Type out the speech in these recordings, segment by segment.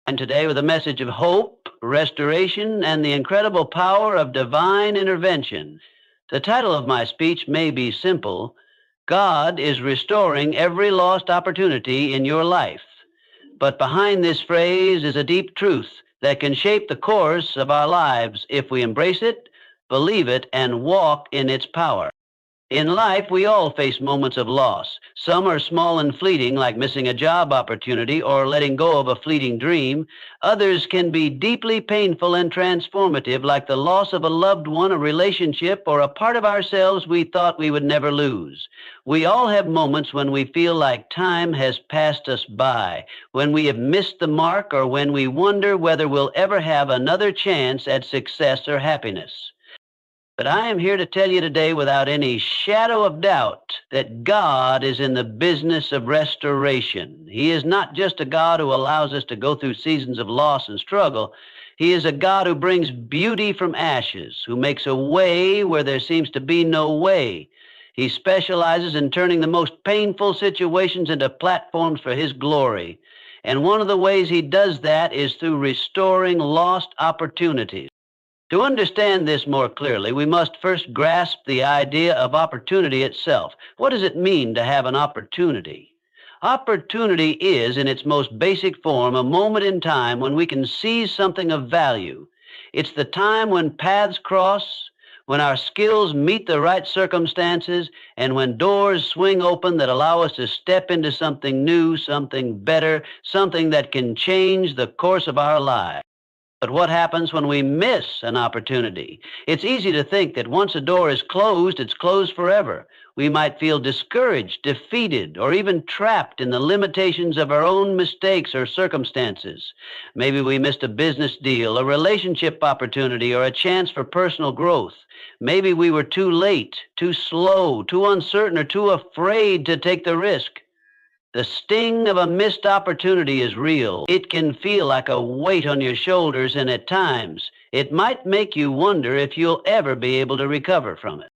And today with a message of hope, restoration, and the incredible power of divine intervention. The title of my speech may be simple: God is restoring every lost opportunity in your life. But behind this phrase is a deep truth that can shape the course of our lives if we embrace it, believe it, and walk in its power. In life, we all face moments of loss. Some are small and fleeting, like missing a job opportunity or letting go of a fleeting dream. Others can be deeply painful and transformative, like the loss of a loved one, a relationship, or a part of ourselves we thought we would never lose. We all have moments when we feel like time has passed us by, when we have missed the mark, or when we wonder whether we'll ever have another chance at success or happiness. But I am here to tell you today without any shadow of doubt that God is in the business of restoration. He is not just a God who allows us to go through seasons of loss and struggle. He is a God who brings beauty from ashes, who makes a way where there seems to be no way. He specializes in turning the most painful situations into platforms for His glory. And one of the ways He does that is through restoring lost opportunities. To understand this more clearly, we must first grasp the idea of opportunity itself. What does it mean to have an opportunity? Opportunity is, in its most basic form, a moment in time when we can seize something of value. It's the time when paths cross, when our skills meet the right circumstances, and when doors swing open that allow us to step into something new, something better, something that can change the course of our lives. But what happens when we miss an opportunity? It's easy to think that once a door is closed, it's closed forever. We might feel discouraged, defeated, or even trapped in the limitations of our own mistakes or circumstances. Maybe we missed a business deal, a relationship opportunity, or a chance for personal growth. Maybe we were too late, too slow, too uncertain, or too afraid to take the risk. The sting of a missed opportunity is real. It can feel like a weight on your shoulders, and at times, it might make you wonder if you'll ever be able to recover from it.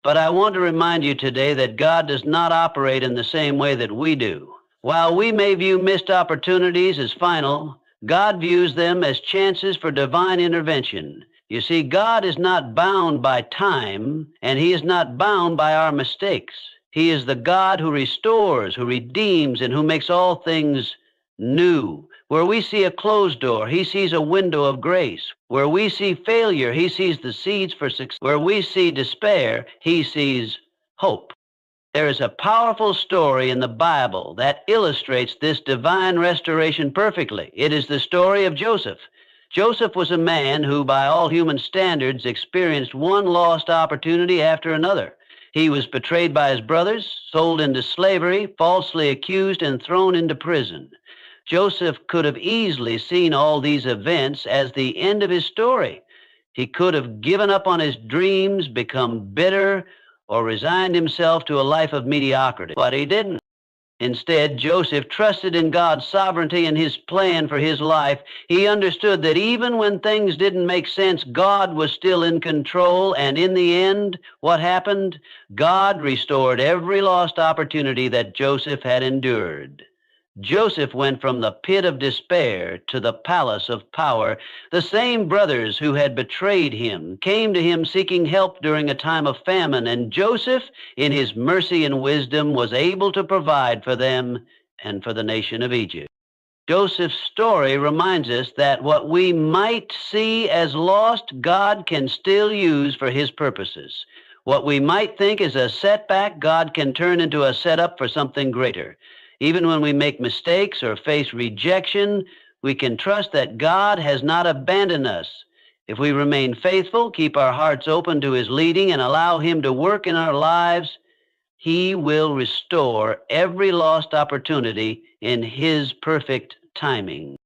But I want to remind you today that God does not operate in the same way that we do. While we may view missed opportunities as final, God views them as chances for divine intervention. You see, God is not bound by time, and He is not bound by our mistakes. He is the God who restores, who redeems, and who makes all things new. Where we see a closed door, He sees a window of grace. Where we see failure, He sees the seeds for success. Where we see despair, He sees hope. There is a powerful story in the Bible that illustrates this divine restoration perfectly. It is the story of Joseph. Joseph was a man who, by all human standards, experienced one lost opportunity after another. He was betrayed by his brothers, sold into slavery, falsely accused, and thrown into prison. Joseph could have easily seen all these events as the end of his story. He could have given up on his dreams, become bitter, or resigned himself to a life of mediocrity. But he didn't. Instead, Joseph trusted in God's sovereignty and His plan for his life. He understood that even when things didn't make sense, God was still in control. And in the end, what happened? God restored every lost opportunity that Joseph had endured. Joseph went from the pit of despair to the palace of power. The same brothers who had betrayed him came to him seeking help during a time of famine, and Joseph, in his mercy and wisdom, was able to provide for them and for the nation of Egypt. Joseph's story reminds us that what we might see as lost, God can still use for His purposes. What we might think is a setback, God can turn into a setup for something greater. Even when we make mistakes or face rejection, we can trust that God has not abandoned us. If we remain faithful, keep our hearts open to His leading, and allow Him to work in our lives, He will restore every lost opportunity in His perfect timing.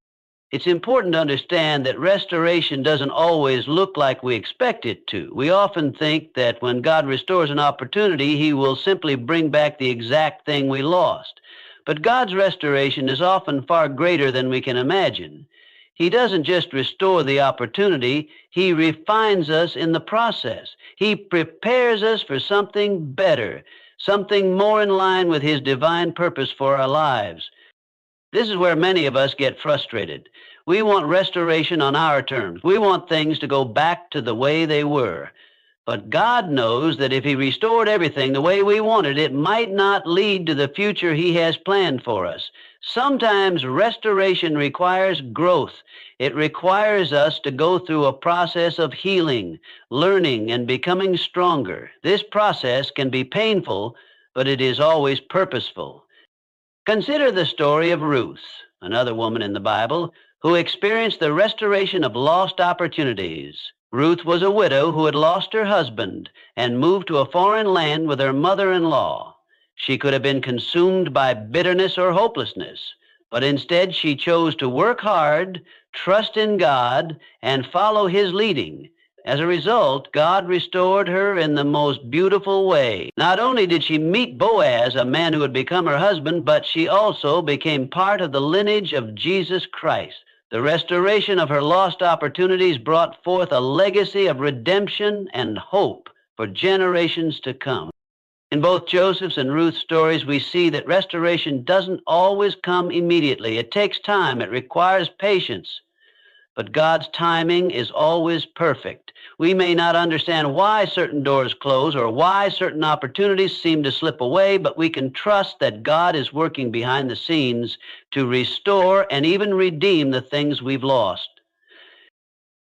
It's important to understand that restoration doesn't always look like we expect it to. We often think that when God restores an opportunity, He will simply bring back the exact thing we lost. But God's restoration is often far greater than we can imagine. He doesn't just restore the opportunity, He refines us in the process. He prepares us for something better, something more in line with His divine purpose for our lives. This is where many of us get frustrated. We want restoration on our terms. We want things to go back to the way they were. But God knows that if He restored everything the way we wanted, it might not lead to the future He has planned for us. Sometimes restoration requires growth. It requires us to go through a process of healing, learning, and becoming stronger. This process can be painful, but it is always purposeful. Consider the story of Ruth, another woman in the Bible, who experienced the restoration of lost opportunities. Ruth was a widow who had lost her husband and moved to a foreign land with her mother-in-law. She could have been consumed by bitterness or hopelessness, but instead she chose to work hard, trust in God, and follow His leading. As a result, God restored her in the most beautiful way. Not only did she meet Boaz, a man who had become her husband, but she also became part of the lineage of Jesus Christ. The restoration of her lost opportunities brought forth a legacy of redemption and hope for generations to come. In both Joseph's and Ruth's stories, we see that restoration doesn't always come immediately. It takes time. It requires patience. But God's timing is always perfect. We may not understand why certain doors close or why certain opportunities seem to slip away, but we can trust that God is working behind the scenes to restore and even redeem the things we've lost.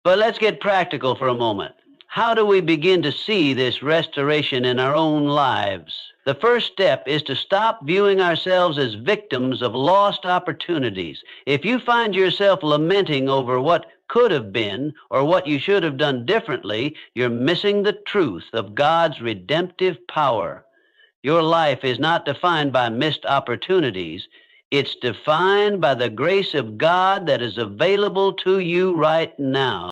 But let's get practical for a moment. How do we begin to see this restoration in our own lives? The first step is to stop viewing ourselves as victims of lost opportunities. If you find yourself lamenting over what could have been or what you should have done differently, you're missing the truth of God's redemptive power. Your life is not defined by missed opportunities. It's defined by the grace of God that is available to you right now.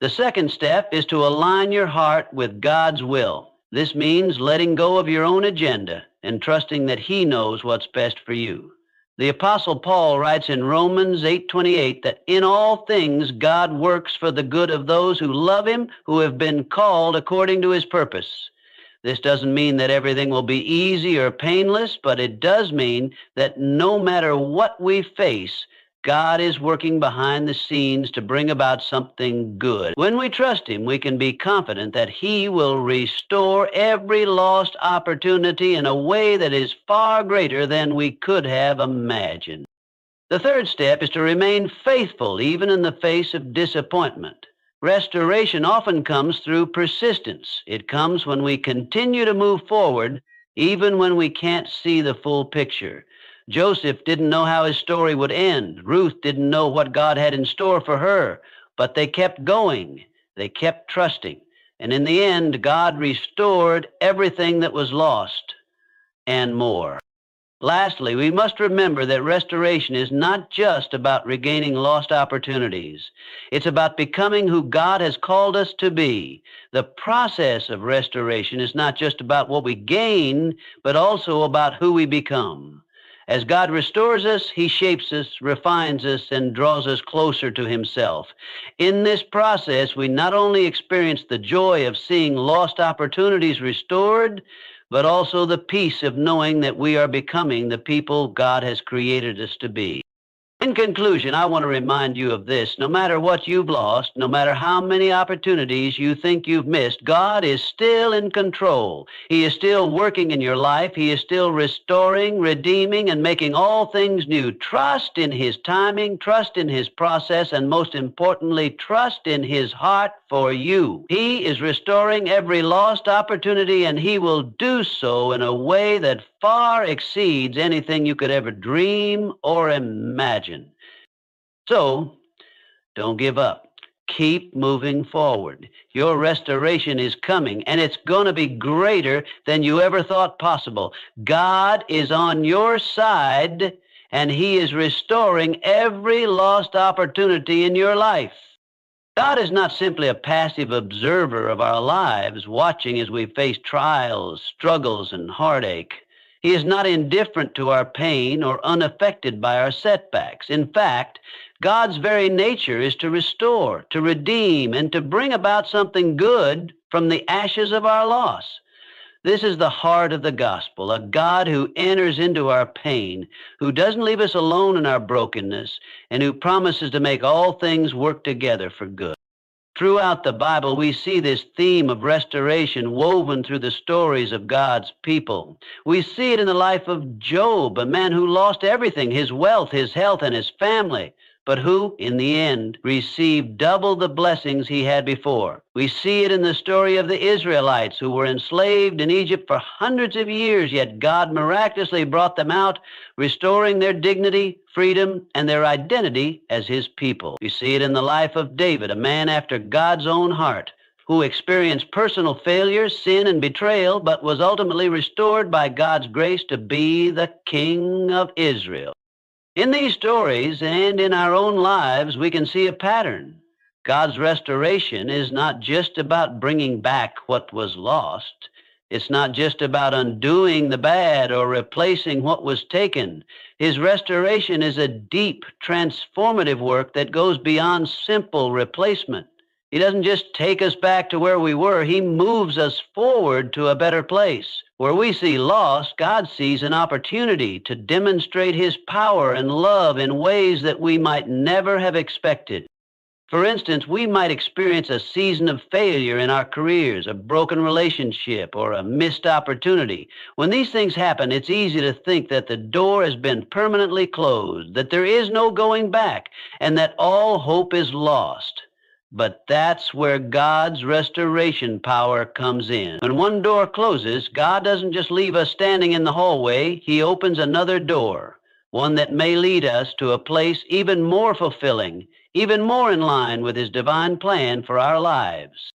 The second step is to align your heart with God's will. This means letting go of your own agenda and trusting that He knows what's best for you. The Apostle Paul writes in Romans 8:28 that in all things God works for the good of those who love Him, who have been called according to His purpose. This doesn't mean that everything will be easy or painless, but it does mean that no matter what we face, God is working behind the scenes to bring about something good. When we trust Him, we can be confident that He will restore every lost opportunity in a way that is far greater than we could have imagined. The third step is to remain faithful even in the face of disappointment. Restoration often comes through persistence. It comes when we continue to move forward even when we can't see the full picture. Joseph didn't know how his story would end. Ruth didn't know what God had in store for her, but they kept going. They kept trusting. And in the end, God restored everything that was lost and more. Lastly, we must remember that restoration is not just about regaining lost opportunities. It's about becoming who God has called us to be. The process of restoration is not just about what we gain, but also about who we become. As God restores us, He shapes us, refines us, and draws us closer to Himself. In this process, we not only experience the joy of seeing lost opportunities restored, but also the peace of knowing that we are becoming the people God has created us to be. In conclusion, I want to remind you of this. No matter what you've lost, no matter how many opportunities you think you've missed, God is still in control. He is still working in your life. He is still restoring, redeeming, and making all things new. Trust in His timing, trust in His process, and most importantly, trust in His heart for you. He is restoring every lost opportunity, and He will do so in a way that far exceeds anything you could ever dream or imagine. So, don't give up. Keep moving forward. Your restoration is coming, and it's going to be greater than you ever thought possible. God is on your side, and He is restoring every lost opportunity in your life. God is not simply a passive observer of our lives, watching as we face trials, struggles, and heartache. He is not indifferent to our pain or unaffected by our setbacks. In fact, God's very nature is to restore, to redeem, and to bring about something good from the ashes of our loss. This is the heart of the gospel, a God who enters into our pain, who doesn't leave us alone in our brokenness, and who promises to make all things work together for good. Throughout the Bible, we see this theme of restoration woven through the stories of God's people. We see it in the life of Job, a man who lost everything, his wealth, his health, and his family, but who, in the end, received double the blessings he had before. We see it in the story of the Israelites who were enslaved in Egypt for hundreds of years, yet God miraculously brought them out, restoring their dignity, freedom, and their identity as his people. We see it in the life of David, a man after God's own heart, who experienced personal failure, sin, and betrayal, but was ultimately restored by God's grace to be the King of Israel. In these stories and in our own lives, we can see a pattern. God's restoration is not just about bringing back what was lost. It's not just about undoing the bad or replacing what was taken. His restoration is a deep, transformative work that goes beyond simple replacement. He doesn't just take us back to where we were. He moves us forward to a better place. Where we see loss, God sees an opportunity to demonstrate his power and love in ways that we might never have expected. For instance, we might experience a season of failure in our careers, a broken relationship, or a missed opportunity. When these things happen, it's easy to think that the door has been permanently closed, that there is no going back, and that all hope is lost. But that's where God's restoration power comes in. When one door closes, God doesn't just leave us standing in the hallway. He opens another door, one that may lead us to a place even more fulfilling, even more in line with his divine plan for our lives.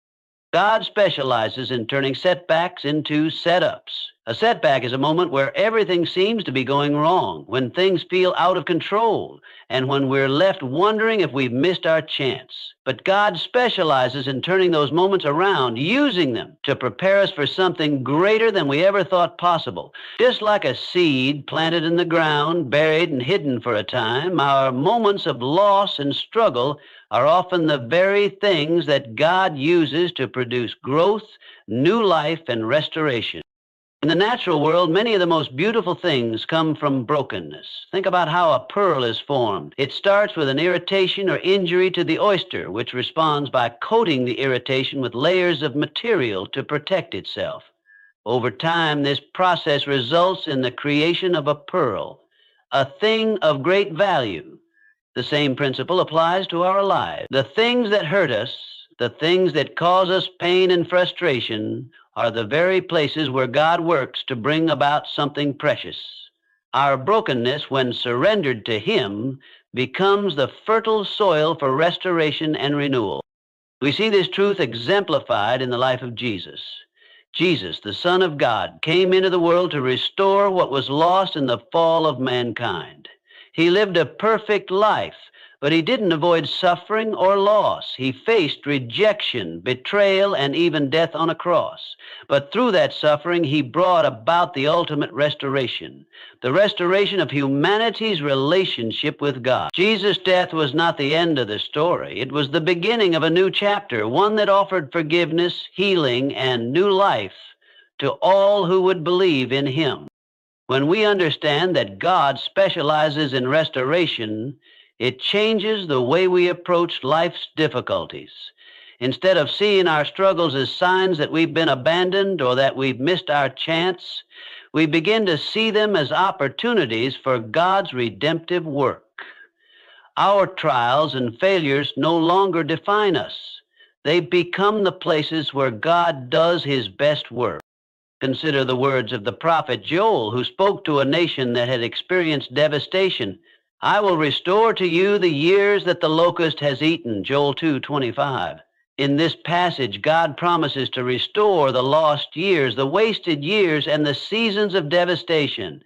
God specializes in turning setbacks into setups. A setback is a moment where everything seems to be going wrong, when things feel out of control, and when we're left wondering if we've missed our chance. But God specializes in turning those moments around, using them to prepare us for something greater than we ever thought possible. Just like a seed planted in the ground, buried and hidden for a time, our moments of loss and struggle are often the very things that God uses to produce growth, new life, and restoration. In the natural world, many of the most beautiful things come from brokenness. Think about how a pearl is formed. It starts with an irritation or injury to the oyster, which responds by coating the irritation with layers of material to protect itself. Over time, this process results in the creation of a pearl, a thing of great value. The same principle applies to our lives. The things that hurt us, the things that cause us pain and frustration, are the very places where God works to bring about something precious. Our brokenness, when surrendered to him, becomes the fertile soil for restoration and renewal. We see this truth exemplified in the life of Jesus. Jesus, the Son of God, came into the world to restore what was lost in the fall of mankind. He lived a perfect life, but he didn't avoid suffering or loss. He faced rejection, betrayal, and even death on a cross. But through that suffering, he brought about the ultimate restoration, the restoration of humanity's relationship with God. Jesus' death was not the end of the story. It was the beginning of a new chapter, one that offered forgiveness, healing, and new life to all who would believe in him. When we understand that God specializes in restoration, it changes the way we approach life's difficulties. Instead of seeing our struggles as signs that we've been abandoned or that we've missed our chance, we begin to see them as opportunities for God's redemptive work. Our trials and failures no longer define us. They become the places where God does his best work. Consider the words of the prophet Joel, who spoke to a nation that had experienced devastation. I will restore to you the years that the locust has eaten, Joel 2:25. In this passage, God promises to restore the lost years, the wasted years, and the seasons of devastation.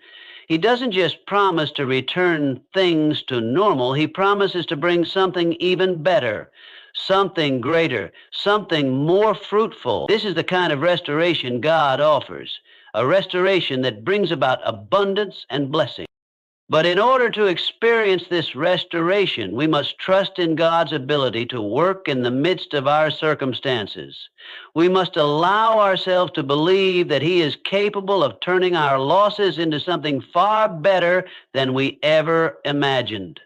He doesn't just promise to return things to normal. He promises to bring something even better, something greater, something more fruitful. This is the kind of restoration God offers, a restoration that brings about abundance and blessing. But in order to experience this restoration, we must trust in God's ability to work in the midst of our circumstances. We must allow ourselves to believe that He is capable of turning our losses into something far better than we ever imagined.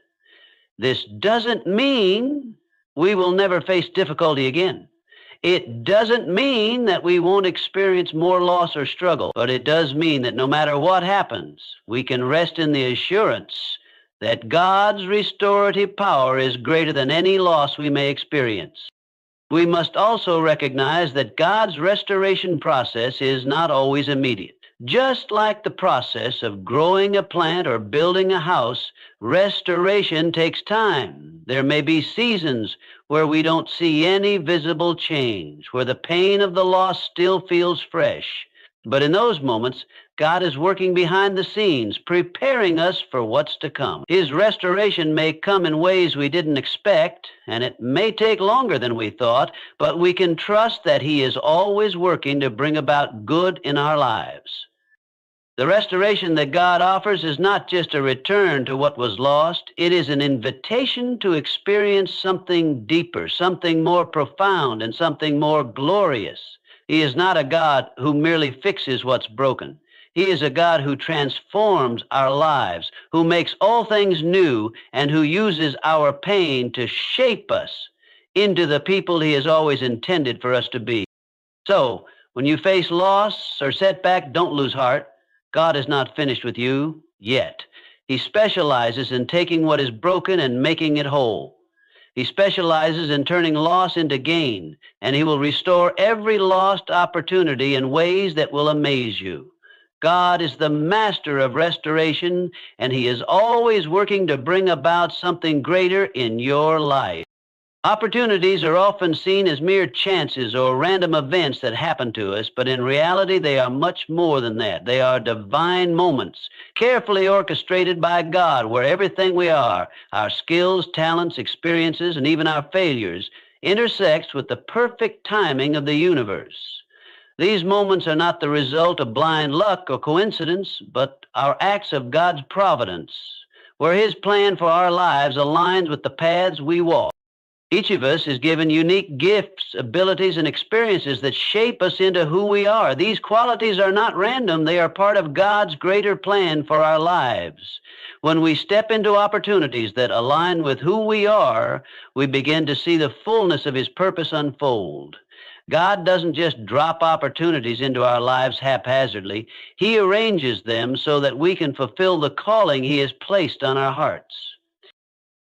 This doesn't mean we will never face difficulty again. It doesn't mean that we won't experience more loss or struggle, but it does mean that no matter what happens, we can rest in the assurance that God's restorative power is greater than any loss we may experience. We must also recognize that God's restoration process is not always immediate. Just like the process of growing a plant or building a house, restoration takes time. There may be seasons where we don't see any visible change, where the pain of the loss still feels fresh. But in those moments, God is working behind the scenes, preparing us for what's to come. His restoration may come in ways we didn't expect, and it may take longer than we thought, but we can trust that He is always working to bring about good in our lives. The restoration that God offers is not just a return to what was lost. It is an invitation to experience something deeper, something more profound, and something more glorious. He is not a God who merely fixes what's broken. He is a God who transforms our lives, who makes all things new, and who uses our pain to shape us into the people He has always intended for us to be. So, when you face loss or setback, don't lose heart. God is not finished with you yet. He specializes in taking what is broken and making it whole. He specializes in turning loss into gain, and He will restore every lost opportunity in ways that will amaze you. God is the master of restoration, and He is always working to bring about something greater in your life. Opportunities are often seen as mere chances or random events that happen to us, but in reality, they are much more than that. They are divine moments, carefully orchestrated by God, where everything we are, our skills, talents, experiences, and even our failures, intersects with the perfect timing of the universe. These moments are not the result of blind luck or coincidence, but are acts of God's providence, where His plan for our lives aligns with the paths we walk. Each of us is given unique gifts, abilities, and experiences that shape us into who we are. These qualities are not random. They are part of God's greater plan for our lives. When we step into opportunities that align with who we are, we begin to see the fullness of His purpose unfold. God doesn't just drop opportunities into our lives haphazardly. He arranges them so that we can fulfill the calling He has placed on our hearts.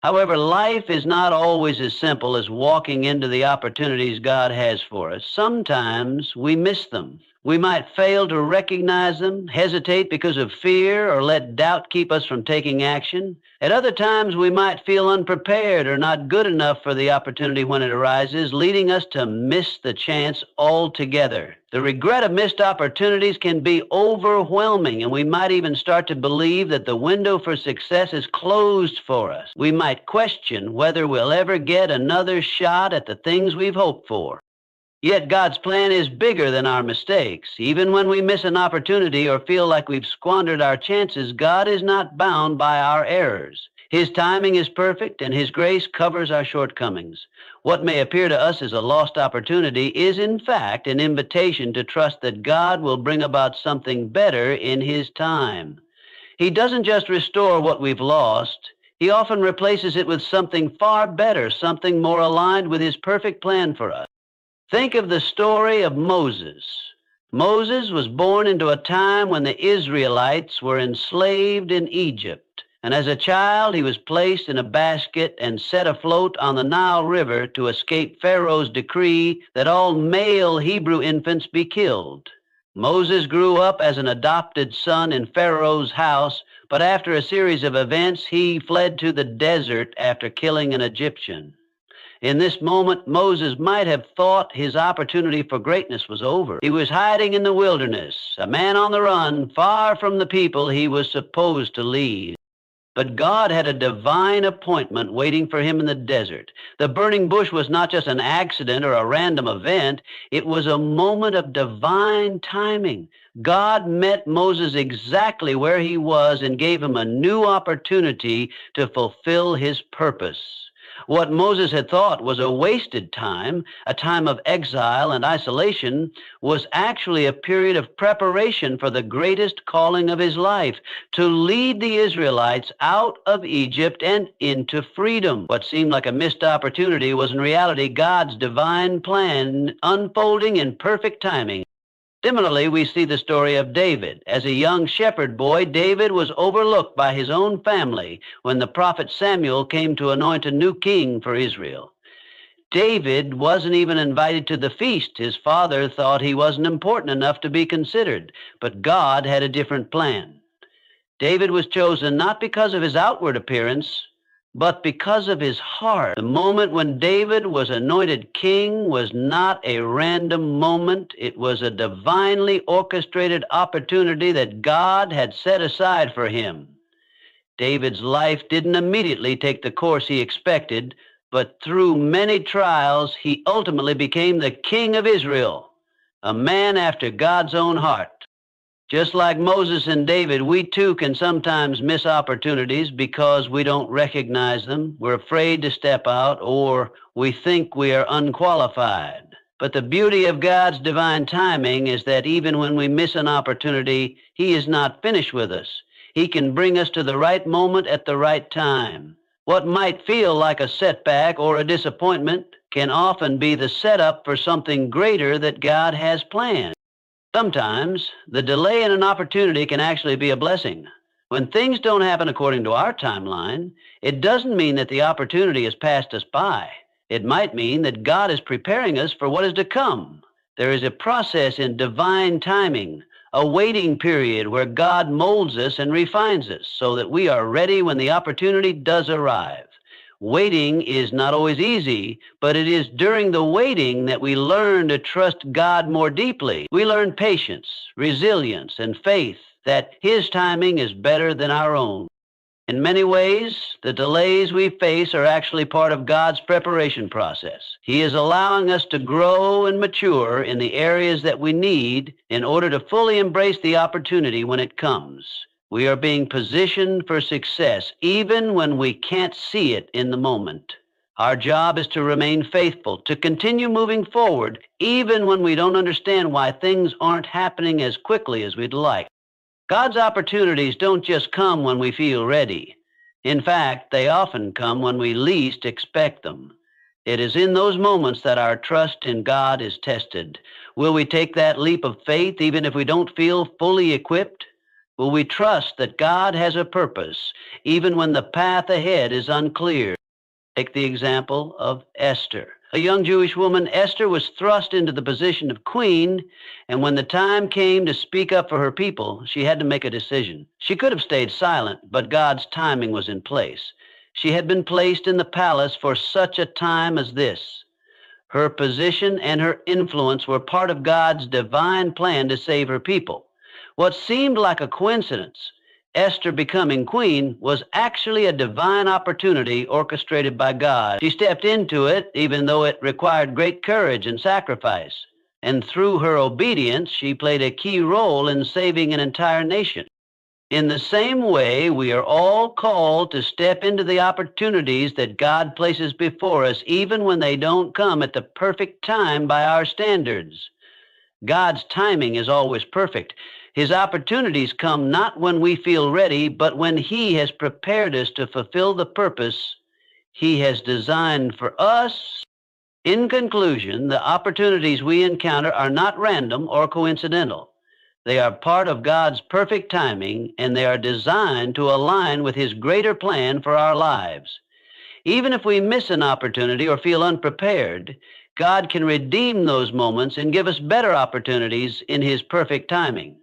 However, life is not always as simple as walking into the opportunities God has for us. Sometimes we miss them. We might fail to recognize them, hesitate because of fear, or let doubt keep us from taking action. At other times, we might feel unprepared or not good enough for the opportunity when it arises, leading us to miss the chance altogether. The regret of missed opportunities can be overwhelming, and we might even start to believe that the window for success is closed for us. We might question whether we'll ever get another shot at the things we've hoped for. Yet God's plan is bigger than our mistakes. Even when we miss an opportunity or feel like we've squandered our chances, God is not bound by our errors. His timing is perfect, and His grace covers our shortcomings. What may appear to us as a lost opportunity is, in fact, an invitation to trust that God will bring about something better in His time. He doesn't just restore what we've lost. He often replaces it with something far better, something more aligned with His perfect plan for us. Think of the story of Moses. Moses was born into a time when the Israelites were enslaved in Egypt. And as a child, he was placed in a basket and set afloat on the Nile River to escape Pharaoh's decree that all male Hebrew infants be killed. Moses grew up as an adopted son in Pharaoh's house, but after a series of events, he fled to the desert after killing an Egyptian. In this moment, Moses might have thought his opportunity for greatness was over. He was hiding in the wilderness, a man on the run, far from the people he was supposed to lead. But God had a divine appointment waiting for him in the desert. The burning bush was not just an accident or a random event. It was a moment of divine timing. God met Moses exactly where he was and gave him a new opportunity to fulfill his purpose. What Moses had thought was a wasted time, a time of exile and isolation, was actually a period of preparation for the greatest calling of his life, to lead the Israelites out of Egypt and into freedom. What seemed like a missed opportunity was in reality God's divine plan unfolding in perfect timing. Similarly, we see the story of David. As a young shepherd boy, David was overlooked by his own family when the prophet Samuel came to anoint a new king for Israel. David wasn't even invited to the feast. His father thought he wasn't important enough to be considered, but God had a different plan. David was chosen not because of his outward appearance, but because of his heart. The moment when David was anointed king was not a random moment. It was a divinely orchestrated opportunity that God had set aside for him. David's life didn't immediately take the course he expected, but through many trials, he ultimately became the king of Israel, a man after God's own heart. Just like Moses and David, we too can sometimes miss opportunities because we don't recognize them, we're afraid to step out, or we think we are unqualified. But the beauty of God's divine timing is that even when we miss an opportunity, He is not finished with us. He can bring us to the right moment at the right time. What might feel like a setback or a disappointment can often be the setup for something greater that God has planned. Sometimes the delay in an opportunity can actually be a blessing. When things don't happen according to our timeline, it doesn't mean that the opportunity has passed us by. It might mean that God is preparing us for what is to come. There is a process in divine timing, a waiting period where God molds us and refines us so that we are ready when the opportunity does arrive. Waiting is not always easy, but it is during the waiting that we learn to trust God more deeply. We learn patience, resilience, and faith that His timing is better than our own. In many ways, the delays we face are actually part of God's preparation process. He is allowing us to grow and mature in the areas that we need in order to fully embrace the opportunity when it comes. We are being positioned for success even when we can't see it in the moment. Our job is to remain faithful, to continue moving forward even when we don't understand why things aren't happening as quickly as we'd like. God's opportunities don't just come when we feel ready. In fact, they often come when we least expect them. It is in those moments that our trust in God is tested. Will we take that leap of faith even if we don't feel fully equipped? Will we trust that God has a purpose even when the path ahead is unclear? Take the example of Esther. A young Jewish woman, Esther was thrust into the position of queen, and when the time came to speak up for her people, she had to make a decision. She could have stayed silent, but God's timing was in place. She had been placed in the palace for such a time as this. Her position and her influence were part of God's divine plan to save her people. What seemed like a coincidence, Esther becoming queen, was actually a divine opportunity orchestrated by God. She stepped into it even though it required great courage and sacrifice. And through her obedience, she played a key role in saving an entire nation. In the same way, we are all called to step into the opportunities that God places before us, even when they don't come at the perfect time by our standards. God's timing is always perfect. His opportunities come not when we feel ready, but when He has prepared us to fulfill the purpose He has designed for us. In conclusion, the opportunities we encounter are not random or coincidental. They are part of God's perfect timing, and they are designed to align with His greater plan for our lives. Even if we miss an opportunity or feel unprepared, God can redeem those moments and give us better opportunities in His perfect timing.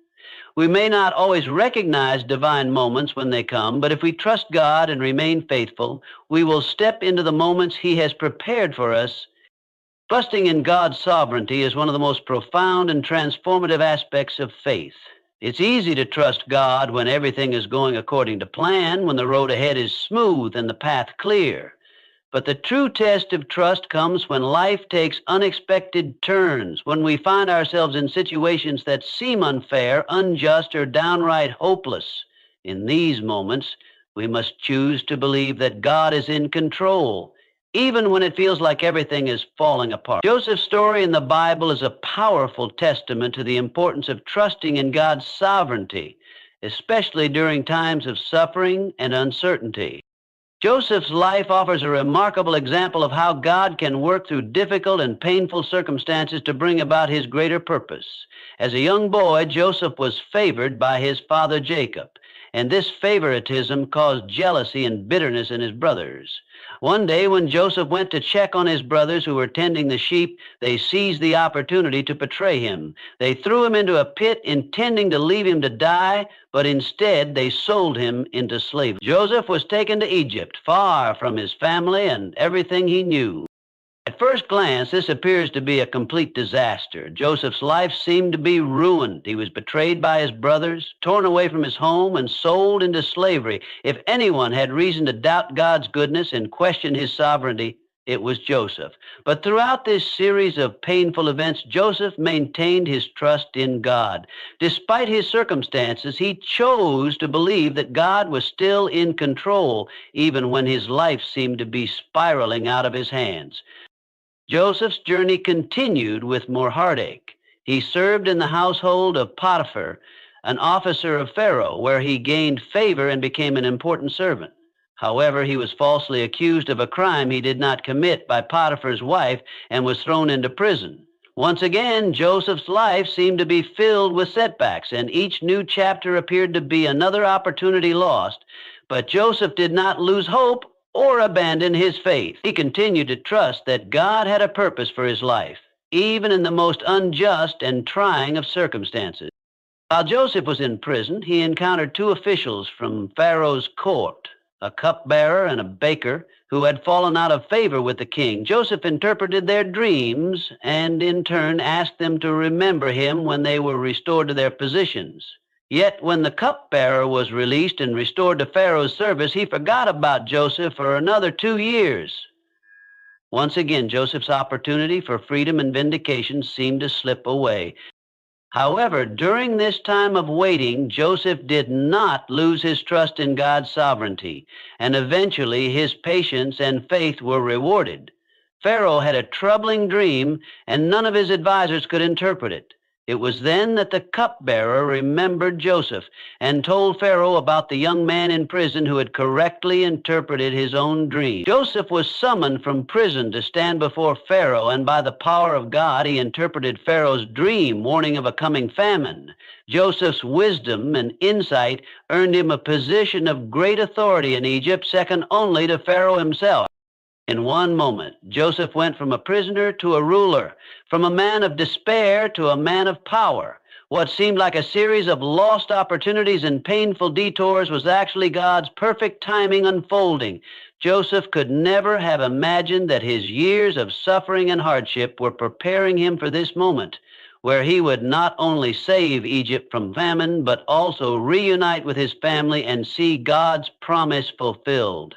We may not always recognize divine moments when they come, but if we trust God and remain faithful, we will step into the moments He has prepared for us. Trusting in God's sovereignty is one of the most profound and transformative aspects of faith. It's easy to trust God when everything is going according to plan, when the road ahead is smooth and the path clear. But the true test of trust comes when life takes unexpected turns, when we find ourselves in situations that seem unfair, unjust, or downright hopeless. In these moments, we must choose to believe that God is in control, even when it feels like everything is falling apart. Joseph's story in the Bible is a powerful testament to the importance of trusting in God's sovereignty, especially during times of suffering and uncertainty. Joseph's life offers a remarkable example of how God can work through difficult and painful circumstances to bring about his greater purpose. As a young boy, Joseph was favored by his father Jacob, and this favoritism caused jealousy and bitterness in his brothers. One day, when Joseph went to check on his brothers who were tending the sheep, they seized the opportunity to betray him. They threw him into a pit, intending to leave him to die, but instead they sold him into slavery. Joseph was taken to Egypt, far from his family and everything he knew. At first glance, this appears to be a complete disaster. Joseph's life seemed to be ruined. He was betrayed by his brothers, torn away from his home, and sold into slavery. If anyone had reason to doubt God's goodness and question his sovereignty, it was Joseph. But throughout this series of painful events, Joseph maintained his trust in God. Despite his circumstances, he chose to believe that God was still in control, even when his life seemed to be spiraling out of his hands. Joseph's journey continued with more heartache. He served in the household of Potiphar, an officer of Pharaoh, where he gained favor and became an important servant. However, he was falsely accused of a crime he did not commit by Potiphar's wife and was thrown into prison. Once again, Joseph's life seemed to be filled with setbacks, and each new chapter appeared to be another opportunity lost. But Joseph did not lose hope or abandon his faith. He continued to trust that God had a purpose for his life, even in the most unjust and trying of circumstances. While Joseph was in prison, he encountered two officials from Pharaoh's court, a cupbearer and a baker, who had fallen out of favor with the king. Joseph interpreted their dreams and in turn asked them to remember him when they were restored to their positions. Yet when the cupbearer was released and restored to Pharaoh's service, he forgot about Joseph for another 2 years. Once again, Joseph's opportunity for freedom and vindication seemed to slip away. However, during this time of waiting, Joseph did not lose his trust in God's sovereignty, and eventually his patience and faith were rewarded. Pharaoh had a troubling dream, and none of his advisors could interpret it. It was then that the cupbearer remembered Joseph and told Pharaoh about the young man in prison who had correctly interpreted his own dream. Joseph was summoned from prison to stand before Pharaoh, and by the power of God, he interpreted Pharaoh's dream, warning of a coming famine. Joseph's wisdom and insight earned him a position of great authority in Egypt, second only to Pharaoh himself. In one moment, Joseph went from a prisoner to a ruler, from a man of despair to a man of power. What seemed like a series of lost opportunities and painful detours was actually God's perfect timing unfolding. Joseph could never have imagined that his years of suffering and hardship were preparing him for this moment, where he would not only save Egypt from famine, but also reunite with his family and see God's promise fulfilled.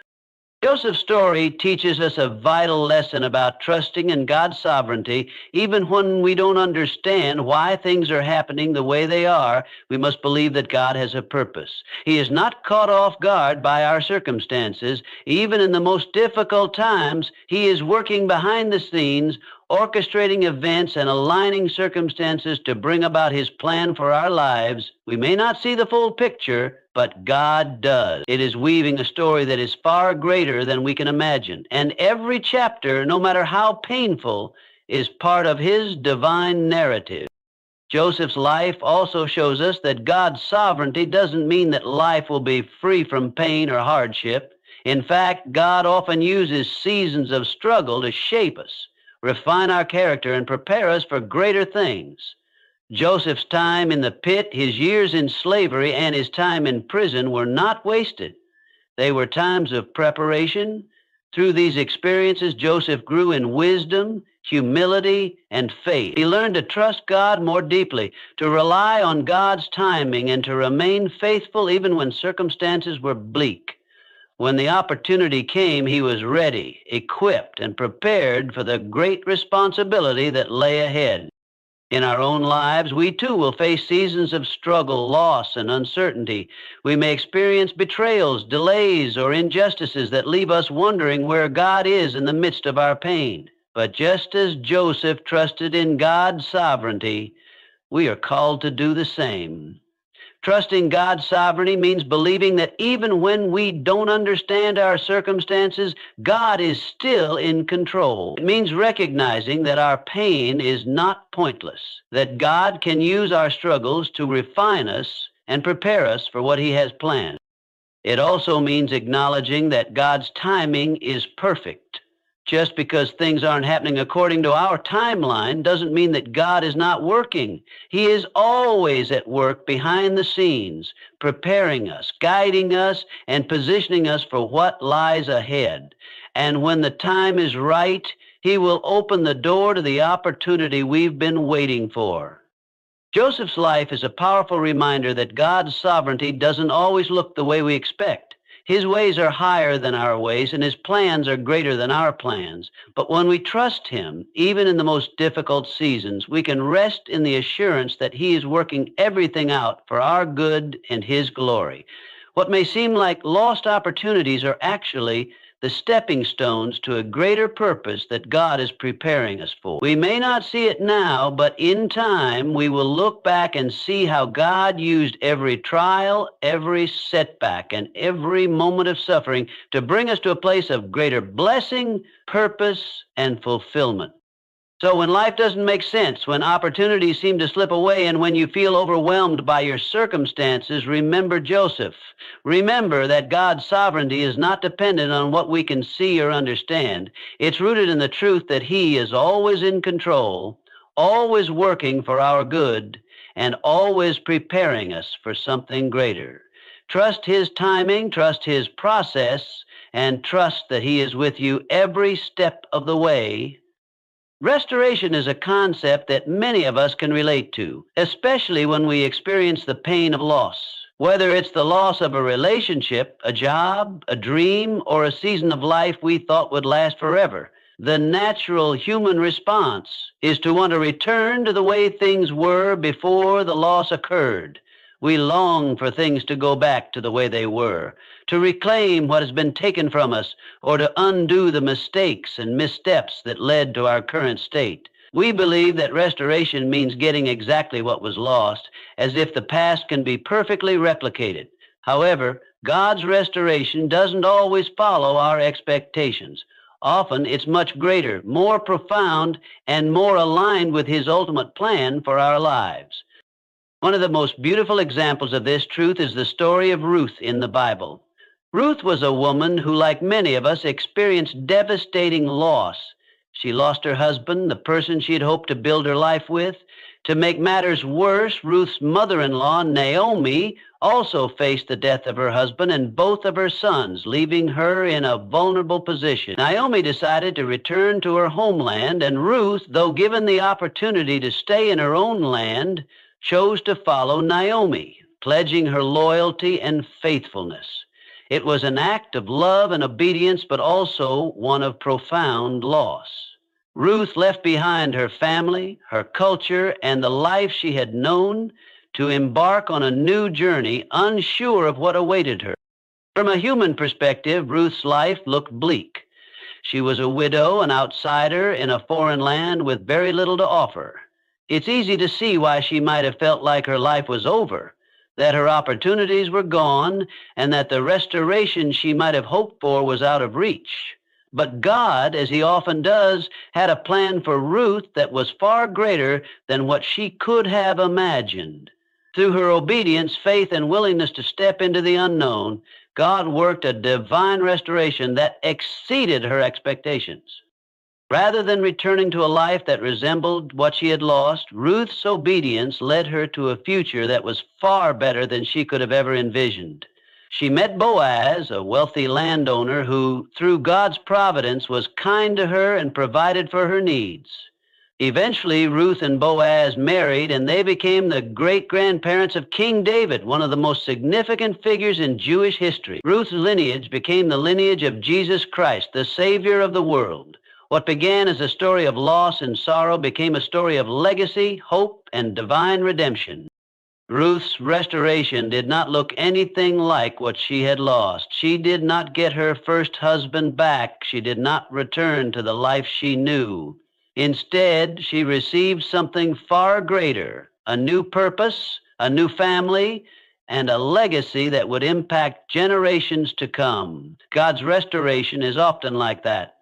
Joseph's story teaches us a vital lesson about trusting in God's sovereignty. Even when we don't understand why things are happening the way they are, we must believe that God has a purpose. He is not caught off guard by our circumstances. Even in the most difficult times, He is working behind the scenes, orchestrating events and aligning circumstances to bring about His plan for our lives. We may not see the full picture, but God does. It is weaving a story that is far greater than we can imagine. And every chapter, no matter how painful, is part of His divine narrative. Joseph's life also shows us that God's sovereignty doesn't mean that life will be free from pain or hardship. In fact, God often uses seasons of struggle to shape us, refine our character, and prepare us for greater things. Joseph's time in the pit, his years in slavery, and his time in prison were not wasted. They were times of preparation, Through these experiences, Joseph grew in wisdom, humility, and faith. He learned to trust God more deeply, to rely on God's timing, and to remain faithful even when circumstances were bleak. When the opportunity came, he was ready, equipped, and prepared for the great responsibility that lay ahead. In our own lives, we too will face seasons of struggle, loss, and uncertainty. We may experience betrayals, delays, or injustices that leave us wondering where God is in the midst of our pain. But just as Joseph trusted in God's sovereignty, we are called to do the same. Trusting God's sovereignty means believing that even when we don't understand our circumstances, God is still in control. It means recognizing that our pain is not pointless, that God can use our struggles to refine us and prepare us for what He has planned. It also means acknowledging that God's timing is perfect. Just because things aren't happening according to our timeline doesn't mean that God is not working. He is always at work behind the scenes, preparing us, guiding us, and positioning us for what lies ahead. And when the time is right, He will open the door to the opportunity we've been waiting for. Joseph's life is a powerful reminder that God's sovereignty doesn't always look the way we expect. His ways are higher than our ways, and His plans are greater than our plans. But when we trust Him, even in the most difficult seasons, we can rest in the assurance that He is working everything out for our good and His glory. What may seem like lost opportunities are actually the stepping stones to a greater purpose that God is preparing us for. We may not see it now, but in time we will look back and see how God used every trial, every setback, and every moment of suffering to bring us to a place of greater blessing, purpose, and fulfillment. So when life doesn't make sense, when opportunities seem to slip away, and when you feel overwhelmed by your circumstances, remember Joseph. Remember that God's sovereignty is not dependent on what we can see or understand. It's rooted in the truth that He is always in control, always working for our good, and always preparing us for something greater. Trust His timing, trust His process, and trust that He is with you every step of the way. Restoration is a concept that many of us can relate to, especially when we experience the pain of loss. Whether it's the loss of a relationship, a job, a dream, or a season of life we thought would last forever, the natural human response is to want to return to the way things were before the loss occurred. We long for things to go back to the way they were, to reclaim what has been taken from us, or to undo the mistakes and missteps that led to our current state. We believe that restoration means getting exactly what was lost, as if the past can be perfectly replicated. However, God's restoration doesn't always follow our expectations. Often it's much greater, more profound, and more aligned with His ultimate plan for our lives. One of the most beautiful examples of this truth is the story of Ruth in the Bible. Ruth was a woman who, like many of us, experienced devastating loss. She lost her husband, the person she had hoped to build her life with. To make matters worse, Ruth's mother-in-law, Naomi, also faced the death of her husband and both of her sons, leaving her in a vulnerable position. Naomi decided to return to her homeland, and Ruth, though given the opportunity to stay in her own land, chose to follow Naomi, pledging her loyalty and faithfulness. It was an act of love and obedience, but also one of profound loss. Ruth left behind her family, her culture, and the life she had known to embark on a new journey, unsure of what awaited her. From a human perspective, Ruth's life looked bleak. She was a widow, an outsider in a foreign land with very little to offer. It's easy to see why she might have felt like her life was over, that her opportunities were gone, and that the restoration she might have hoped for was out of reach. But God, as He often does, had a plan for Ruth that was far greater than what she could have imagined. Through her obedience, faith, and willingness to step into the unknown, God worked a divine restoration that exceeded her expectations. Rather than returning to a life that resembled what she had lost, Ruth's obedience led her to a future that was far better than she could have ever envisioned. She met Boaz, a wealthy landowner who, through God's providence, was kind to her and provided for her needs. Eventually, Ruth and Boaz married, and they became the great-grandparents of King David, one of the most significant figures in Jewish history. Ruth's lineage became the lineage of Jesus Christ, the Savior of the world. What began as a story of loss and sorrow became a story of legacy, hope, and divine redemption. Ruth's restoration did not look anything like what she had lost. She did not get her first husband back. She did not return to the life she knew. Instead, she received something far greater, a new purpose, a new family, and a legacy that would impact generations to come. God's restoration is often like that.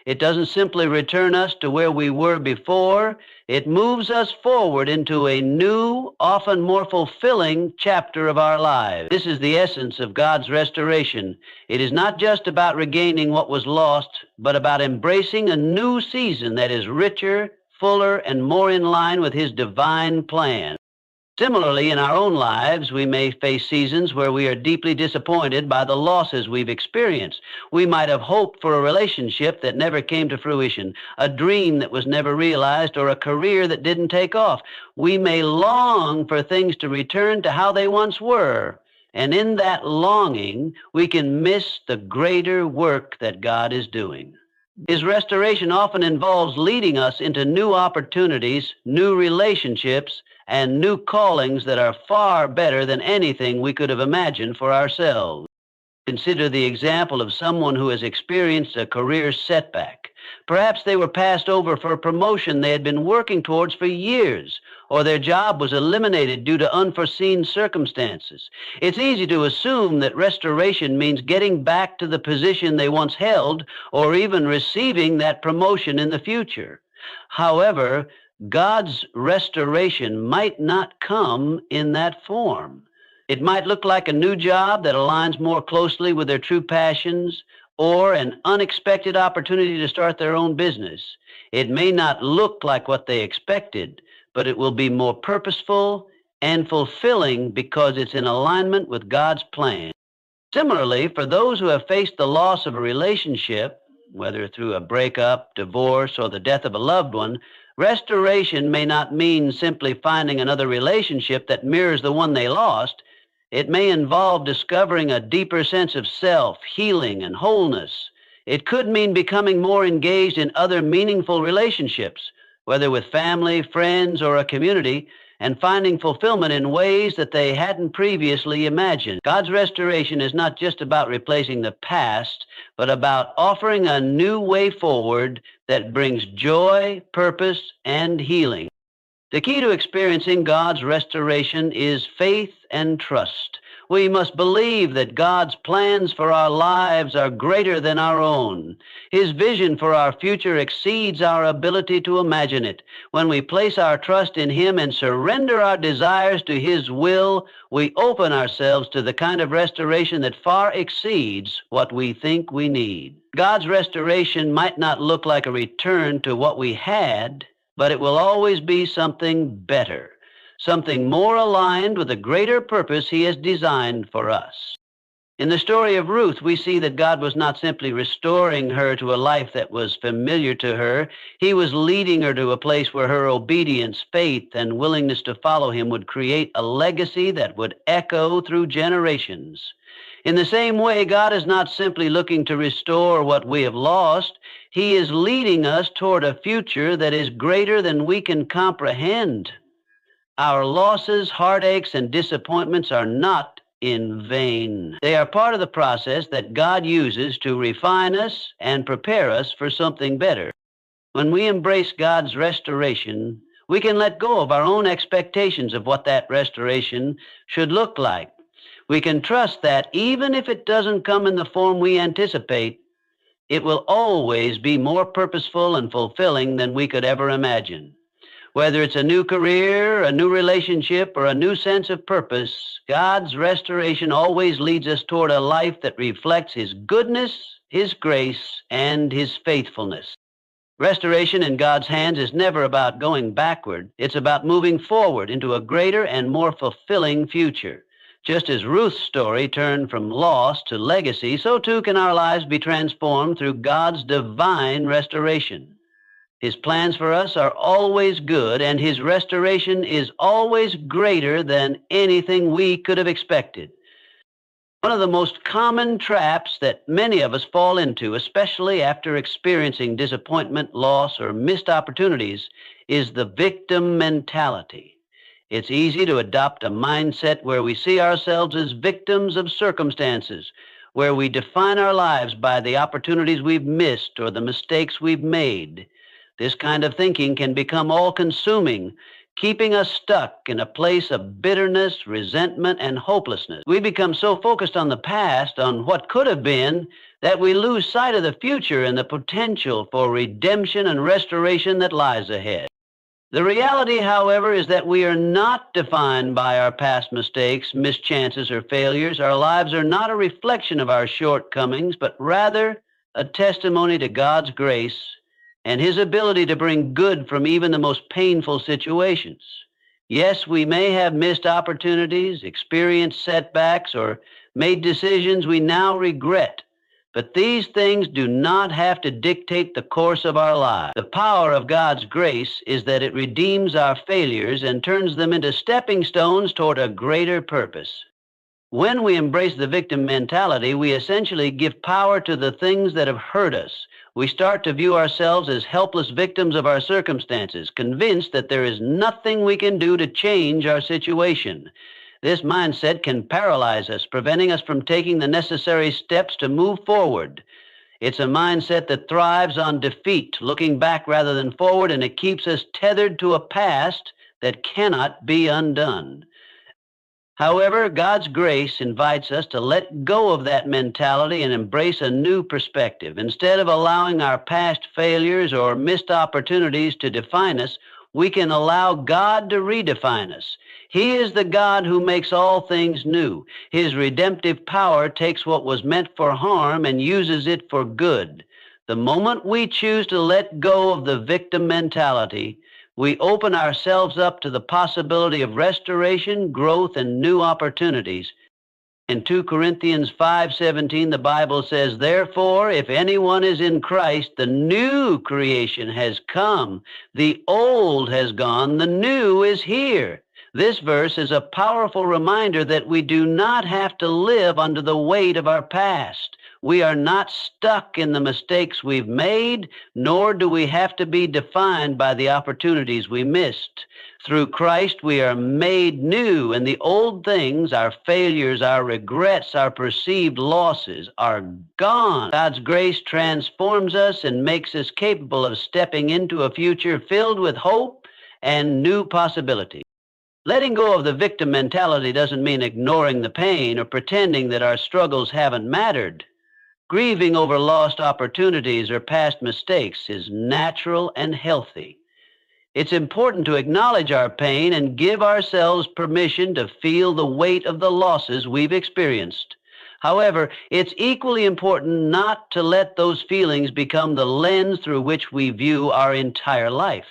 It doesn't simply return us to where we were before. It moves us forward into a new, often more fulfilling chapter of our lives. This is the essence of God's restoration. It is not just about regaining what was lost, but about embracing a new season that is richer, fuller, and more in line with His divine plan. Similarly, in our own lives, we may face seasons where we are deeply disappointed by the losses we've experienced. We might have hoped for a relationship that never came to fruition, a dream that was never realized, or a career that didn't take off. We may long for things to return to how they once were, and in that longing, we can miss the greater work that God is doing. His restoration often involves leading us into new opportunities, new relationships, and new callings that are far better than anything we could have imagined for ourselves. Consider the example of someone who has experienced a career setback. Perhaps they were passed over for a promotion they had been working towards for years, or their job was eliminated due to unforeseen circumstances. It's easy to assume that restoration means getting back to the position they once held, or even receiving that promotion in the future. However, God's restoration might not come in that form. It might look like a new job that aligns more closely with their true passions, or an unexpected opportunity to start their own business. It may not look like what they expected, but it will be more purposeful and fulfilling because it's in alignment with God's plan. Similarly, for those who have faced the loss of a relationship, whether through a breakup, divorce, or the death of a loved one, restoration may not mean simply finding another relationship that mirrors the one they lost. It may involve discovering a deeper sense of self, healing, and wholeness. It could mean becoming more engaged in other meaningful relationships, whether with family, friends, or a community, and finding fulfillment in ways that they hadn't previously imagined. God's restoration is not just about replacing the past, but about offering a new way forward that brings joy, purpose, and healing. The key to experiencing God's restoration is faith and trust. We must believe that God's plans for our lives are greater than our own. His vision for our future exceeds our ability to imagine it. When we place our trust in Him and surrender our desires to His will, we open ourselves to the kind of restoration that far exceeds what we think we need. God's restoration might not look like a return to what we had, but it will always be something better, something more aligned with the greater purpose He has designed for us. In the story of Ruth, we see that God was not simply restoring her to a life that was familiar to her. He was leading her to a place where her obedience, faith, and willingness to follow Him would create a legacy that would echo through generations. In the same way, God is not simply looking to restore what we have lost. He is leading us toward a future that is greater than we can comprehend. Our losses, heartaches, and disappointments are not in vain. They are part of the process that God uses to refine us and prepare us for something better. When we embrace God's restoration, we can let go of our own expectations of what that restoration should look like. We can trust that even if it doesn't come in the form we anticipate, it will always be more purposeful and fulfilling than we could ever imagine. Whether it's a new career, a new relationship, or a new sense of purpose, God's restoration always leads us toward a life that reflects His goodness, His grace, and His faithfulness. Restoration in God's hands is never about going backward. It's about moving forward into a greater and more fulfilling future. Just as Ruth's story turned from loss to legacy, so too can our lives be transformed through God's divine restoration. His plans for us are always good, and His restoration is always greater than anything we could have expected. One of the most common traps that many of us fall into, especially after experiencing disappointment, loss, or missed opportunities, is the victim mentality. It's easy to adopt a mindset where we see ourselves as victims of circumstances, where we define our lives by the opportunities we've missed or the mistakes we've made. This kind of thinking can become all-consuming, keeping us stuck in a place of bitterness, resentment, and hopelessness. We become so focused on the past, on what could have been, that we lose sight of the future and the potential for redemption and restoration that lies ahead. The reality, however, is that we are not defined by our past mistakes, mischances, or failures. Our lives are not a reflection of our shortcomings, but rather a testimony to God's grace and His ability to bring good from even the most painful situations. Yes, we may have missed opportunities, experienced setbacks, or made decisions we now regret. But these things do not have to dictate the course of our lives. The power of God's grace is that it redeems our failures and turns them into stepping stones toward a greater purpose. When we embrace the victim mentality, we essentially give power to the things that have hurt us. We start to view ourselves as helpless victims of our circumstances, convinced that there is nothing we can do to change our situation. This mindset can paralyze us, preventing us from taking the necessary steps to move forward. It's a mindset that thrives on defeat, looking back rather than forward, and it keeps us tethered to a past that cannot be undone. However, God's grace invites us to let go of that mentality and embrace a new perspective. Instead of allowing our past failures or missed opportunities to define us, we can allow God to redefine us. He is the God who makes all things new. His redemptive power takes what was meant for harm and uses it for good. The moment we choose to let go of the victim mentality, we open ourselves up to the possibility of restoration, growth, and new opportunities. In 2 Corinthians 5:17, the Bible says, "Therefore, if anyone is in Christ, the new creation has come. The old has gone, the new is here." This verse is a powerful reminder that we do not have to live under the weight of our past. We are not stuck in the mistakes we've made, nor do we have to be defined by the opportunities we missed. Through Christ, we are made new, and the old things, our failures, our regrets, our perceived losses, are gone. God's grace transforms us and makes us capable of stepping into a future filled with hope and new possibilities. Letting go of the victim mentality doesn't mean ignoring the pain or pretending that our struggles haven't mattered. Grieving over lost opportunities or past mistakes is natural and healthy. It's important to acknowledge our pain and give ourselves permission to feel the weight of the losses we've experienced. However, it's equally important not to let those feelings become the lens through which we view our entire life.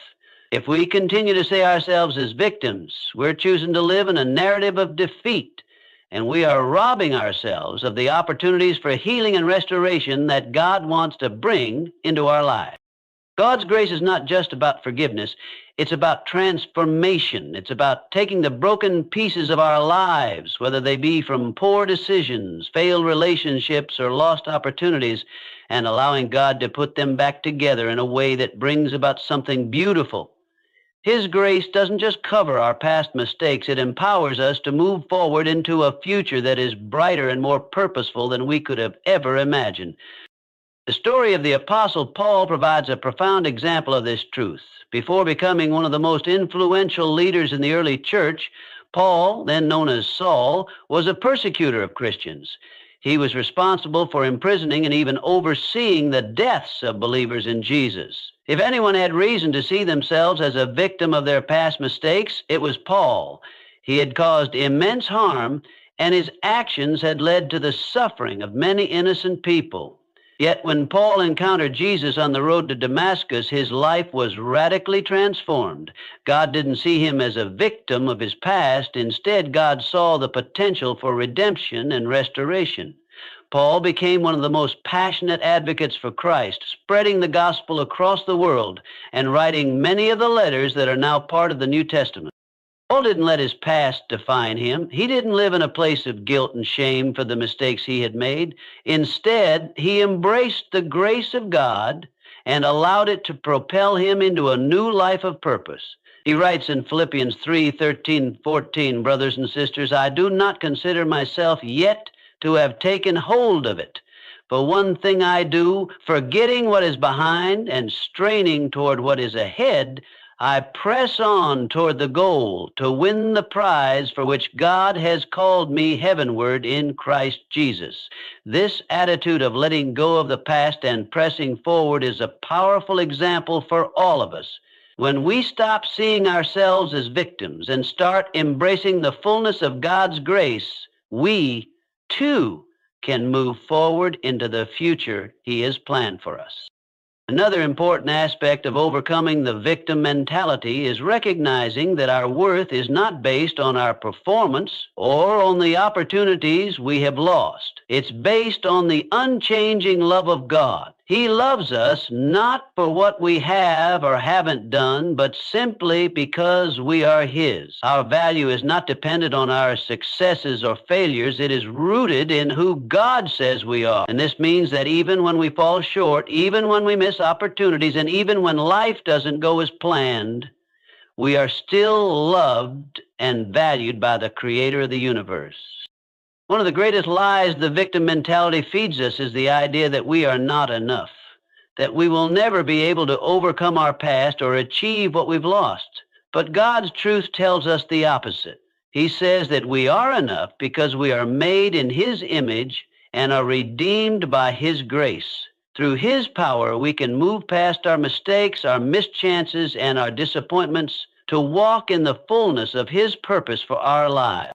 If we continue to see ourselves as victims, we're choosing to live in a narrative of defeat, and we are robbing ourselves of the opportunities for healing and restoration that God wants to bring into our lives. God's grace is not just about forgiveness. It's about transformation. It's about taking the broken pieces of our lives, whether they be from poor decisions, failed relationships, or lost opportunities, and allowing God to put them back together in a way that brings about something beautiful. His grace doesn't just cover our past mistakes, it empowers us to move forward into a future that is brighter and more purposeful than we could have ever imagined. The story of the Apostle Paul provides a profound example of this truth. Before becoming one of the most influential leaders in the early church, Paul, then known as Saul, was a persecutor of Christians. He was responsible for imprisoning and even overseeing the deaths of believers in Jesus. If anyone had reason to see themselves as a victim of their past mistakes, it was Paul. He had caused immense harm, and his actions had led to the suffering of many innocent people. Yet when Paul encountered Jesus on the road to Damascus, his life was radically transformed. God didn't see him as a victim of his past. Instead, God saw the potential for redemption and restoration. Paul became one of the most passionate advocates for Christ, spreading the gospel across the world and writing many of the letters that are now part of the New Testament. Paul didn't let his past define him. He didn't live in a place of guilt and shame for the mistakes he had made. Instead, he embraced the grace of God and allowed it to propel him into a new life of purpose. He writes in Philippians 3:13-14, brothers and sisters, I do not consider myself yet to have taken hold of it. But one thing I do, forgetting what is behind and straining toward what is ahead, I press on toward the goal to win the prize for which God has called me heavenward in Christ Jesus. This attitude of letting go of the past and pressing forward is a powerful example for all of us. When we stop seeing ourselves as victims and start embracing the fullness of God's grace, we, too, can move forward into the future He has planned for us. Another important aspect of overcoming the victim mentality is recognizing that our worth is not based on our performance or on the opportunities we have lost. It's based on the unchanging love of God. He loves us not for what we have or haven't done, but simply because we are His. Our value is not dependent on our successes or failures. It is rooted in who God says we are. And this means that even when we fall short, even when we miss opportunities, and even when life doesn't go as planned, we are still loved and valued by the Creator of the universe. One of the greatest lies the victim mentality feeds us is the idea that we are not enough, that we will never be able to overcome our past or achieve what we've lost. But God's truth tells us the opposite. He says that we are enough because we are made in His image and are redeemed by His grace. Through His power, we can move past our mistakes, our missed chances, and our disappointments to walk in the fullness of His purpose for our lives.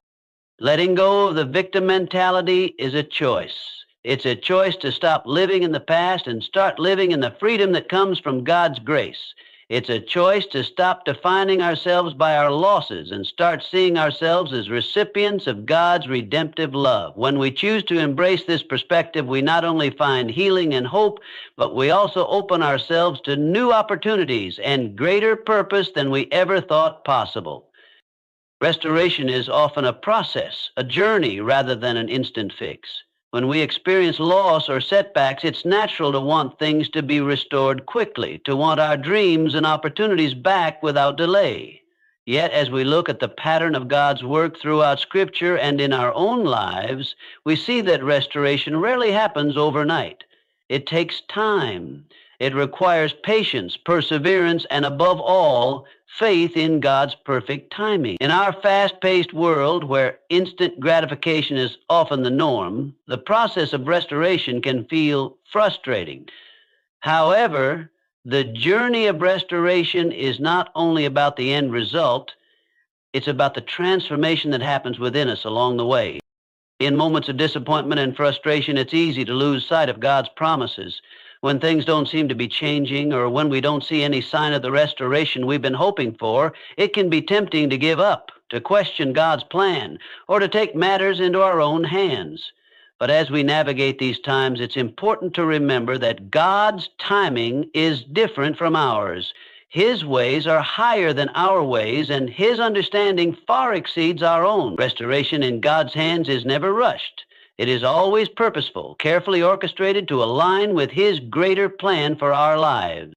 Letting go of the victim mentality is a choice. It's a choice to stop living in the past and start living in the freedom that comes from God's grace. It's a choice to stop defining ourselves by our losses and start seeing ourselves as recipients of God's redemptive love. When we choose to embrace this perspective, we not only find healing and hope, but we also open ourselves to new opportunities and greater purpose than we ever thought possible. Restoration is often a process, a journey, rather than an instant fix. When we experience loss or setbacks, it's natural to want things to be restored quickly, to want our dreams and opportunities back without delay. Yet, as we look at the pattern of God's work throughout Scripture and in our own lives, we see that restoration rarely happens overnight. It takes time. It requires patience, perseverance, and above all, faith in God's perfect timing. In our fast-paced world, where instant gratification is often the norm, the process of restoration can feel frustrating. However, the journey of restoration is not only about the end result, it's about the transformation that happens within us along the way. In moments of disappointment and frustration, it's easy to lose sight of God's promises. When things don't seem to be changing, or when we don't see any sign of the restoration we've been hoping for, it can be tempting to give up, to question God's plan, or to take matters into our own hands. But as we navigate these times, it's important to remember that God's timing is different from ours. His ways are higher than our ways, and His understanding far exceeds our own. Restoration in God's hands is never rushed. It is always purposeful, carefully orchestrated to align with His greater plan for our lives.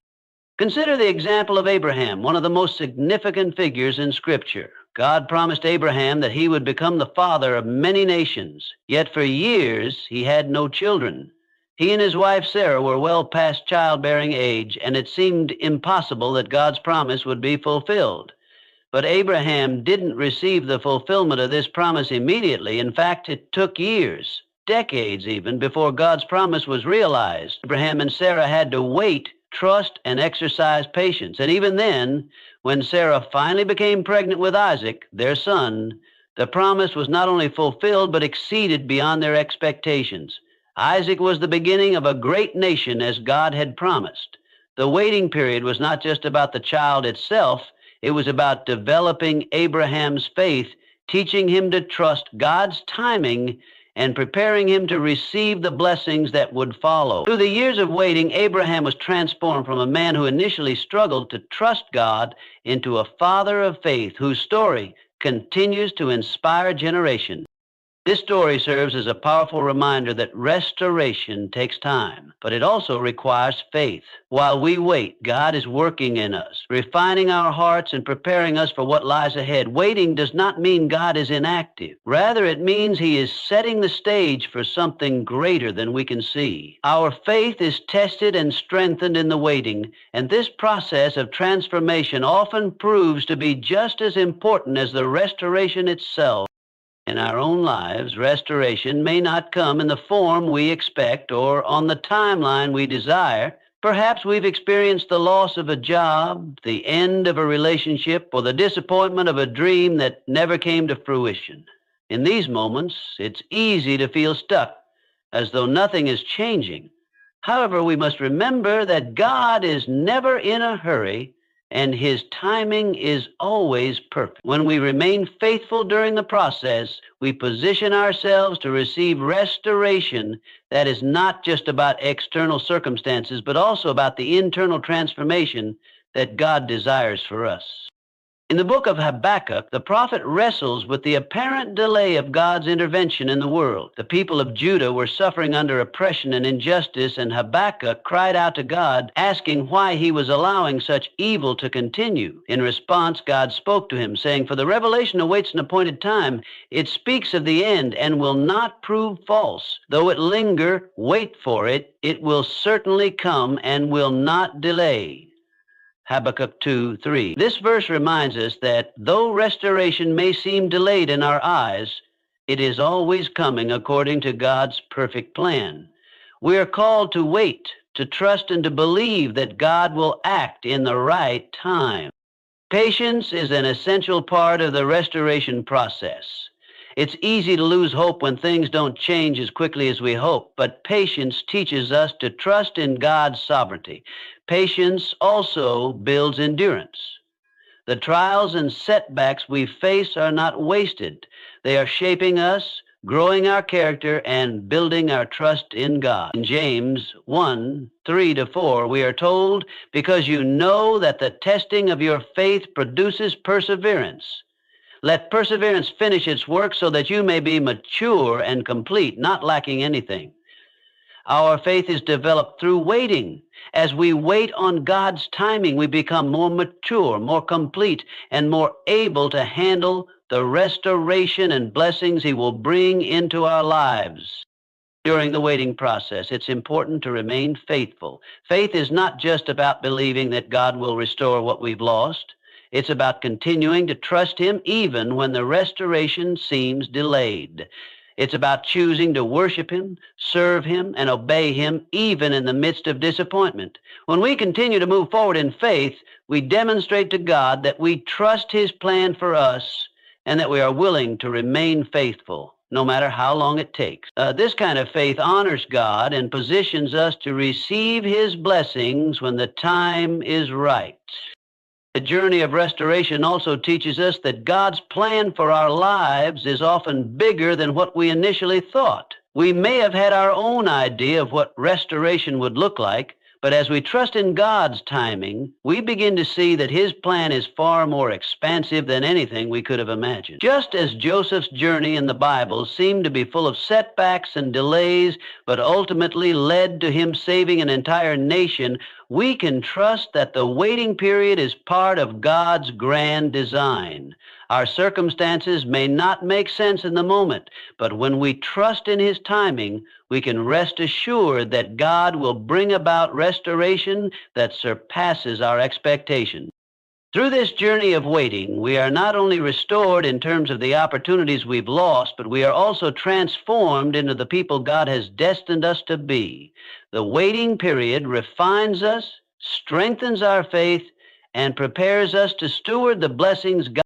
Consider the example of Abraham, one of the most significant figures in Scripture. God promised Abraham that he would become the father of many nations, yet for years he had no children. He and his wife Sarah were well past childbearing age, and it seemed impossible that God's promise would be fulfilled. But Abraham didn't receive the fulfillment of this promise immediately. In fact, it took years, decades even, before God's promise was realized. Abraham and Sarah had to wait, trust, and exercise patience. And even then, when Sarah finally became pregnant with Isaac, their son, the promise was not only fulfilled, but exceeded beyond their expectations. Isaac was the beginning of a great nation as God had promised. The waiting period was not just about the child itself, it was about developing Abraham's faith, teaching him to trust God's timing, and preparing him to receive the blessings that would follow. Through the years of waiting, Abraham was transformed from a man who initially struggled to trust God into a father of faith whose story continues to inspire generations. This story serves as a powerful reminder that restoration takes time, but it also requires faith. While we wait, God is working in us, refining our hearts and preparing us for what lies ahead. Waiting does not mean God is inactive. Rather, it means He is setting the stage for something greater than we can see. Our faith is tested and strengthened in the waiting, and this process of transformation often proves to be just as important as the restoration itself. In our own lives, restoration may not come in the form we expect or on the timeline we desire. Perhaps we've experienced the loss of a job, the end of a relationship, or the disappointment of a dream that never came to fruition. In these moments, it's easy to feel stuck, as though nothing is changing. However, we must remember that God is never in a hurry, and His timing is always perfect. When we remain faithful during the process, we position ourselves to receive restoration that is not just about external circumstances, but also about the internal transformation that God desires for us. In the book of Habakkuk, the prophet wrestles with the apparent delay of God's intervention in the world. The people of Judah were suffering under oppression and injustice, and Habakkuk cried out to God, asking why He was allowing such evil to continue. In response, God spoke to him, saying, "For the revelation awaits an appointed time. It speaks of the end and will not prove false. Though it linger, wait for it. It will certainly come and will not delay." Habakkuk 2:3. This verse reminds us that though restoration may seem delayed in our eyes, it is always coming according to God's perfect plan. We are called to wait, to trust, and to believe that God will act in the right time. Patience is an essential part of the restoration process. It's easy to lose hope when things don't change as quickly as we hope, but patience teaches us to trust in God's sovereignty. Patience also builds endurance. The trials and setbacks we face are not wasted. They are shaping us, growing our character, and building our trust in God. In James 1:3-4, we are told, "Because you know that the testing of your faith produces perseverance. Let perseverance finish its work so that you may be mature and complete, not lacking anything." Our faith is developed through waiting. As we wait on God's timing, we become more mature, more complete, and more able to handle the restoration and blessings He will bring into our lives. During the waiting process, it's important to remain faithful. Faith is not just about believing that God will restore what we've lost. It's about continuing to trust Him even when the restoration seems delayed. It's about choosing to worship Him, serve Him, and obey Him even in the midst of disappointment. When we continue to move forward in faith, we demonstrate to God that we trust His plan for us and that we are willing to remain faithful, no matter how long it takes. This kind of faith honors God and positions us to receive His blessings when the time is right. The journey of restoration also teaches us that God's plan for our lives is often bigger than what we initially thought. We may have had our own idea of what restoration would look like, but as we trust in God's timing, we begin to see that His plan is far more expansive than anything we could have imagined. Just as Joseph's journey in the Bible seemed to be full of setbacks and delays, but ultimately led to him saving an entire nation, we can trust that the waiting period is part of God's grand design. Our circumstances may not make sense in the moment, but when we trust in His timing, we can rest assured that God will bring about restoration that surpasses our expectations. Through this journey of waiting, we are not only restored in terms of the opportunities we've lost, but we are also transformed into the people God has destined us to be. The waiting period refines us, strengthens our faith, and prepares us to steward the blessings God